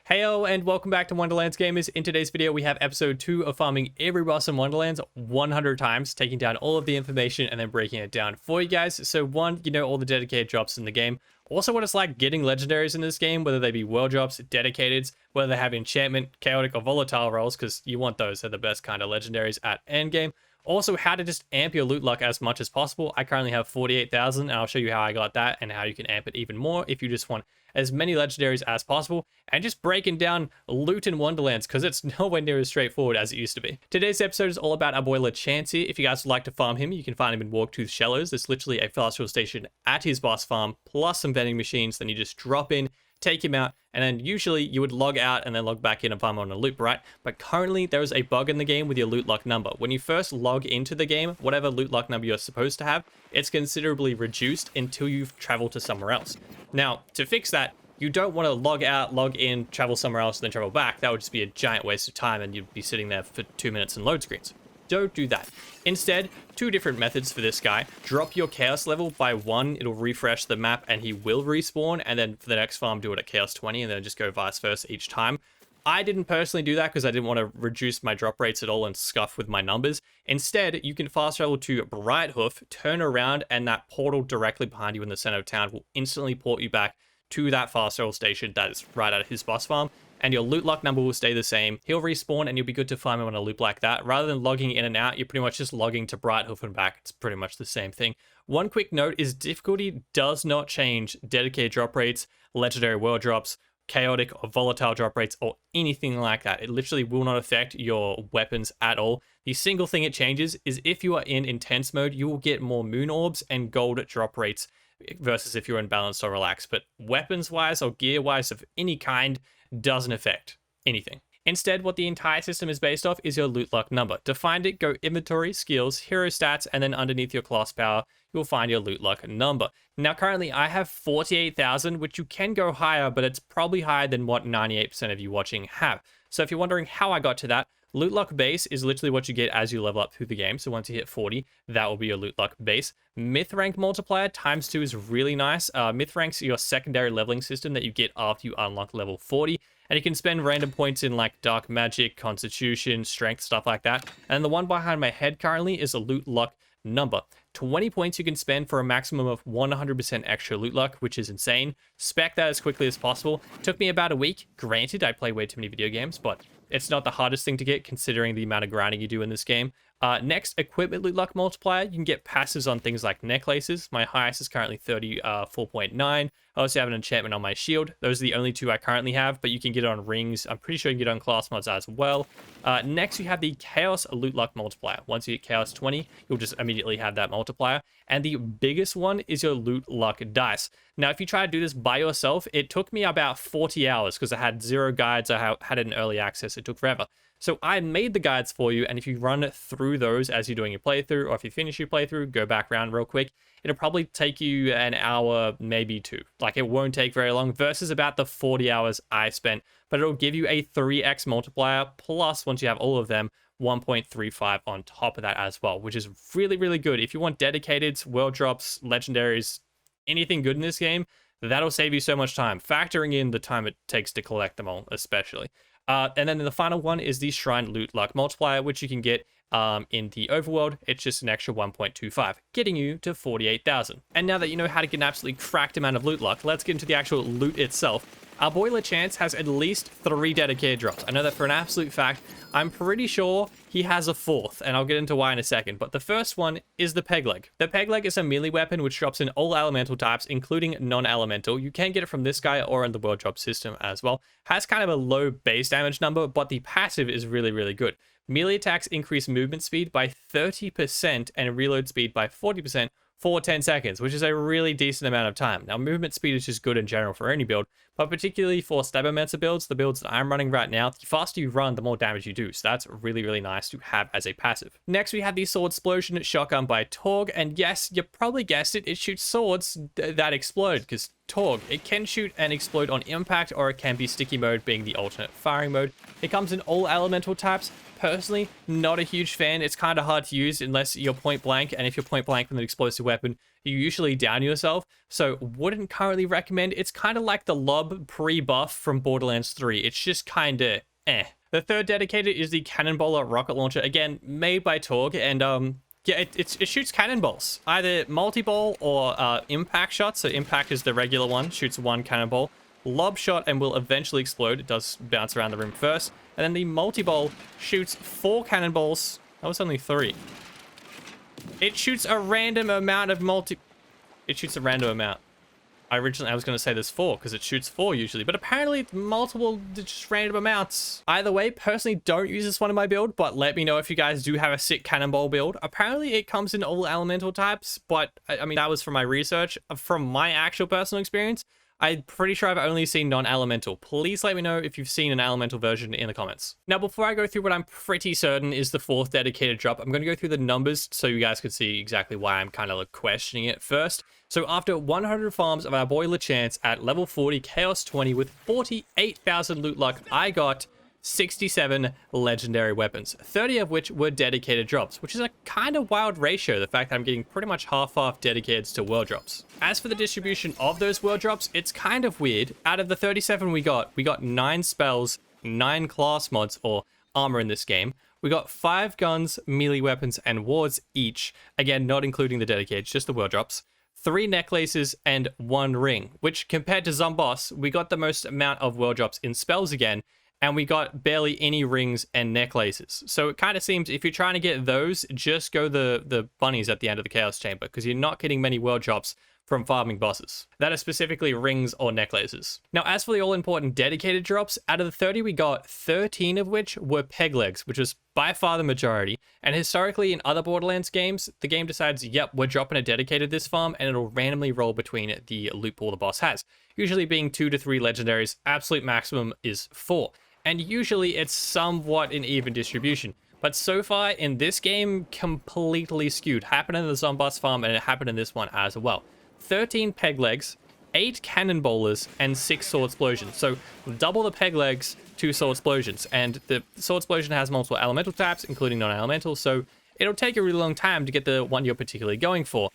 Heyo and welcome back to Wonderlands gamers. In today's video we have episode 2 of farming every boss in Wonderlands 100 times, taking down all of the information and then breaking it down for you guys. So one, you know all the dedicated drops in the game. Also what it's like getting legendaries in this game, whether they be world drops, dedicateds, whether they have enchantment, chaotic or volatile rolls, because you want those. They're the best kind of legendaries at endgame. Also, how to just amp your loot luck as much as possible. I currently have 48,000, and I'll show you how I got that and how you can amp it even more if you just want as many legendaries as possible, and just breaking down loot in Wonderlands because it's nowhere near as straightforward as it used to be. Today's episode is all about our boy LeChance. If you guys would like to farm him, you can find him in Walktooth Shallows. There's literally a fast travel station at his boss farm, plus some vending machines. Then you just drop in, take him out, and then usually you would log out and then log back in and farm on a loop, right? But currently there is a bug in the game with your loot luck number. When you first log into the game, whatever loot luck number you're supposed to have, it's considerably reduced until you've traveled to somewhere else. Now, to fix that, you don't want to log out, log in, travel somewhere else, then travel back. That would just be a giant waste of time and you'd be sitting there for 2 minutes in load screens. Don't do that. Instead, two different methods for this guy. Drop your chaos level by 1, it'll refresh the map and he will respawn, and then for the next farm do it at chaos 20 and then just go vice versa each time. I didn't personally do that because I didn't want to reduce my drop rates at all and scuff with my numbers. Instead, you can fast travel to Brighthoof, turn around, and that portal directly behind you in the center of town will instantly port you back to that fast travel station that is right at his boss farm, and your loot luck number will stay the same. He'll respawn and you'll be good to farm him on a loop like that. Rather than logging in and out, you're pretty much just logging to Brighthoof and back. It's pretty much the same thing. One quick note is difficulty does not change dedicated drop rates, legendary world drops, chaotic or volatile drop rates, or anything like that. It literally will not affect your weapons at all. The single thing it changes is if you are in intense mode, you will get more moon orbs and gold drop rates versus if you're in balanced or relaxed. But weapons wise or gear wise of any kind doesn't affect anything. Instead, what the entire system is based off is your loot luck number. To find it, go inventory, skills, hero stats, and then underneath your class power, you'll find your loot luck number. Now, currently I have 48,000, which you can go higher, but it's probably higher than what 98% of you watching have. So if you're wondering how I got to that, loot luck base is literally what you get as you level up through the game. So once you hit 40, that will be your loot luck base. Myth rank multiplier ×2 is really nice. Myth rank's your secondary leveling system that you get after you unlock level 40. And you can spend random points in like dark magic, constitution, strength, stuff like that. And the one behind my head currently is a loot luck number. 20 points you can spend for a maximum of 100% extra loot luck, which is insane. Spec that as quickly as possible. Took me about a week. Granted, I play way too many video games, but it's not the hardest thing to get considering the amount of grinding you do in this game. Next, equipment loot luck multiplier. You can get passives on things like necklaces. My highest is currently 34.9. I also have an enchantment on my shield. Those are the only two I currently have, but you can get it on rings. I'm pretty sure you can get it on class mods as well. Next, you have the chaos loot luck multiplier. Once you hit chaos 20, you'll just immediately have that multiplier. And the biggest one is your loot luck dice. Now, if you try to do this by yourself, it took me about 40 hours because I had 0 guides. I had it in early access. It took forever. So I made the guides for you, and if you run through those as you're doing your playthrough, or if you finish your playthrough, go back around real quick, it'll probably take you an hour, maybe 2. Like, it won't take very long versus about the 40 hours I spent, but it'll give you a 3x multiplier, plus once you have all of them, 1.35 on top of that as well, which is really, really good. If you want dedicateds, world drops, legendaries, anything good in this game, that'll save you so much time, factoring in the time it takes to collect them all, especially. And then the final one is the Shrine Loot Luck Multiplier, which you can get in the overworld. It's just an extra 1.25, getting you to 48,000. And now that you know how to get an absolutely cracked amount of loot luck, let's get into the actual loot itself. Our boy LeChance has at least 3 dedicated drops. I know that for an absolute fact. I'm pretty sure he has a 4th, and I'll get into why in a second. But the first one is the peg leg. The peg leg is a melee weapon which drops in all elemental types, including non-elemental. You can get it from this guy or in the world drop system as well. Has kind of a low base damage number, but the passive is really, really good. Melee attacks increase movement speed by 30% and reload speed by 40% for 10 seconds, which is a really decent amount of time. Now, movement speed is just good in general for any build, but particularly for Stabbermancer builds, the builds that I'm running right now, the faster you run, the more damage you do. So that's really, really nice to have as a passive. Next, we have the Sword Explosion Shotgun by Torg, and yes, you probably guessed it, it shoots swords that explode, because Torg, it can shoot and explode on impact, or it can be sticky mode being the alternate firing mode. It comes in all elemental types. Personally, not a huge fan. It's kind of hard to use unless you're point blank, and if you're point blank with an explosive weapon, you usually down yourself, so wouldn't currently recommend. It's kind of like the lob pre-buff from Borderlands 3. It's just kind of eh. The third dedicated is the Cannonballer rocket launcher, again made by Torg, and yeah, it shoots cannonballs, either multi-ball or impact shot. So impact is the regular one, shoots one cannonball. Lob shot and will eventually explode. It does bounce around the rim first. And then the multi-ball shoots 4 cannonballs. That was only 3. It shoots a random amount of It shoots a random amount. I was going to say there's 4 because it shoots 4 usually, but apparently it's multiple, just random amounts. Either way, personally don't use this one in my build, but let me know if you guys do have a sick cannonball build. Apparently it comes in all elemental types, but I mean, that was from my research. From my actual personal experience, I'm pretty sure I've only seen non-elemental. Please let me know if you've seen an elemental version in the comments. Now, before I go through what I'm pretty certain is the 4th dedicated drop, I'm going to go through the numbers so you guys can see exactly why I'm kind of like questioning it first. So after 100 farms of our boy LeChance at level 40 Chaos 20 with 48,000 loot luck, I got 67 legendary weapons, 30 of which were dedicated drops, which is a kind of wild ratio, the fact that I'm getting pretty much half dedicated to world drops. As for the distribution of those world drops, it's kind of weird. Out of the 37 we got 9 spells, 9 class mods, or armor in this game. We got 5 guns, melee weapons, and wards each, again not including the dedicated, just the world drops. 3 necklaces and 1 ring, which compared to Zomboss, we got the most amount of world drops in spells again, and we got barely any rings and necklaces. So it kind of seems if you're trying to get those, just go the bunnies at the end of the Chaos Chamber, because you're not getting many world drops from farming bosses that are specifically rings or necklaces. Now, as for the all-important dedicated drops, out of the 30 we got, 13 of which were peg legs, which was by far the majority. And historically in other Borderlands games, the game decides, yep, we're dropping a dedicated this farm, and it'll randomly roll between the loot pool the boss has, usually being 2 to 3 legendaries. Absolute maximum is 4. And usually it's somewhat an even distribution. But so far in this game, completely skewed. Happened in the Zomboss farm, and it happened in this one as well. 13 peg legs, 8 cannonballers, and 6 sword explosions. So double the peg legs, 2 sword explosions. And the sword explosion has multiple elemental types, including non-elemental, so it'll take a really long time to get the one you're particularly going for.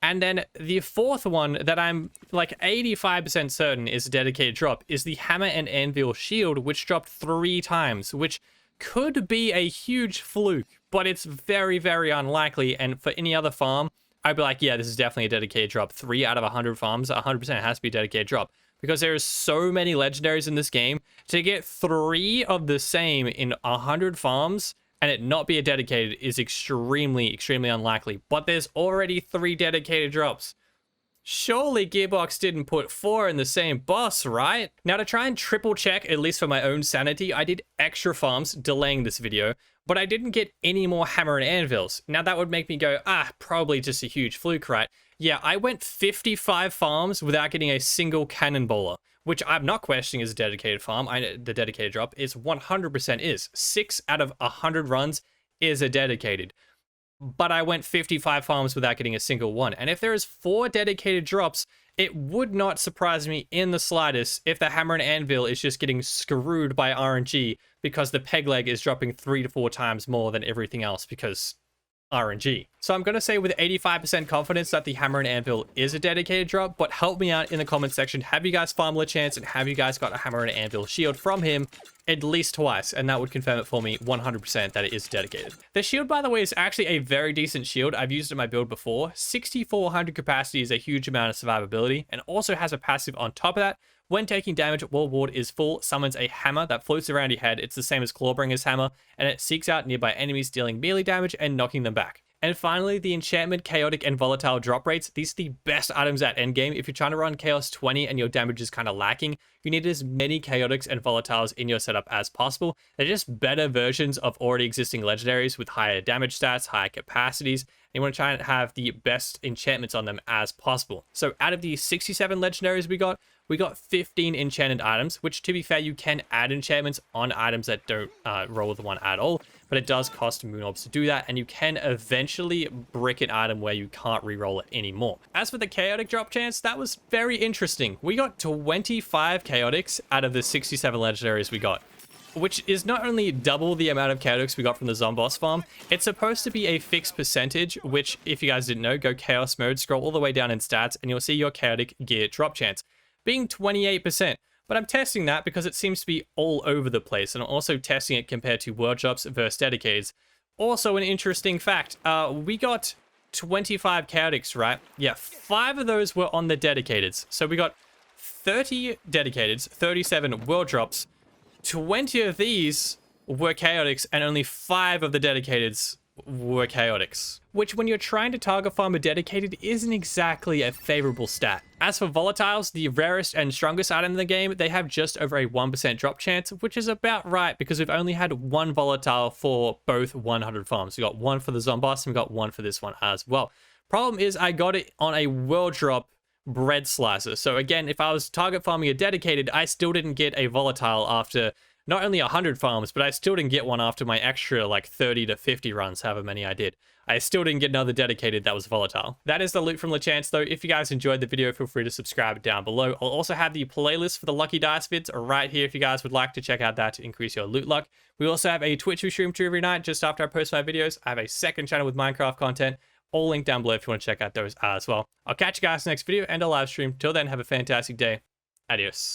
And then the 4th one that I'm like 85% certain is a dedicated drop is the Hammer and Anvil Shield, which dropped 3 times, which could be a huge fluke, but it's very, very unlikely. And for any other farm, I'd be like, yeah, this is definitely a dedicated drop. 3 out of 100 farms, 100% has to be a dedicated drop. Because there's so many legendaries in this game, to get 3 of the same in 100 farms and it not be a dedicated is extremely, extremely unlikely. But there's already 3 dedicated drops. Surely Gearbox didn't put 4 in the same boss, right? Now, to try and triple check, at least for my own sanity, I did extra farms delaying this video, but I didn't get any more hammer and anvils. Now that would make me go, probably just a huge fluke, right? Yeah, I went 55 farms without getting a single cannonballer, which I'm not questioning is a dedicated farm. The dedicated drop is 100% is. 6 out of 100 runs is a dedicated. But I went 55 farms without getting a single one. And if there is 4 dedicated drops, it would not surprise me in the slightest if the hammer and anvil is just getting screwed by RNG because the peg leg is dropping 3 to 4 times more than everything else because RNG. So I'm going to say with 85% confidence that the hammer and anvil is a dedicated drop, but help me out in the comment section. Have you guys farmed LeChance, and have you guys got a hammer and anvil shield from him at least twice? And that would confirm it for me 100% that it is dedicated. The shield, by the way, is actually a very decent shield. I've used it in my build before. 6,400 capacity is a huge amount of survivability, and also has a passive on top of that. When taking damage, while ward is full, summons a hammer that floats around your head. It's the same as Clawbringer's hammer, and it seeks out nearby enemies, dealing melee damage and knocking them back. And finally, the enchantment, chaotic, and volatile drop rates. These are the best items at endgame. If you're trying to run Chaos 20 and your damage is kind of lacking, you need as many chaotics and volatiles in your setup as possible. They're just better versions of already existing legendaries with higher damage stats, higher capacities. And you want to try and have the best enchantments on them as possible. So out of the 67 legendaries we got 15 enchanted items, which, to be fair, you can add enchantments on items that don't roll with one at all, but it does cost moon orbs to do that, and you can eventually brick an item where you can't re-roll it anymore. As for the chaotic drop chance, that was very interesting. We got 25 chaotics out of the 67 legendaries we got. which is not only double the amount of chaotics we got from the Zomboss farm, it's supposed to be a fixed percentage, which, if you guys didn't know, go chaos mode, scroll all the way down in stats, and you'll see your chaotic gear drop chance being 28%. But I'm testing that because it seems to be all over the place, and I'm also testing it compared to world drops versus dedicateds. Also, an interesting fact, we got 25 chaotics, right? Yeah, 5 of those were on the dedicateds. So we got 30 dedicateds, 37 world drops, 20 of these were chaotics, and only 5 of the dedicateds were chaotics. Which, when you're trying to target farm a dedicated, isn't exactly a favorable stat. As for volatiles, the rarest and strongest item in the game, they have just over a 1% drop chance, which is about right because we've only had 1 volatile for both 100 farms. We got 1 for the Zomboss and we got 1 for this one as well. Problem is, I got it on a world drop bread slicer. So again, if I was target farming a dedicated, I still didn't get a volatile after not only 100 farms, but I still didn't get one after my extra like 30 to 50 runs, however many I did. I still didn't get another dedicated that was volatile. That is the loot from LeChance though. If you guys enjoyed the video, feel free to subscribe down below. I'll also have the playlist for the Lucky Dice vids right here if you guys would like to check out that to increase your loot luck. We also have a Twitch we stream to every night just after I post my videos. I have a second channel with Minecraft content. All linked down below if you want to check out those as well. I'll catch you guys next video and a live stream. Till then, have a fantastic day. Adios.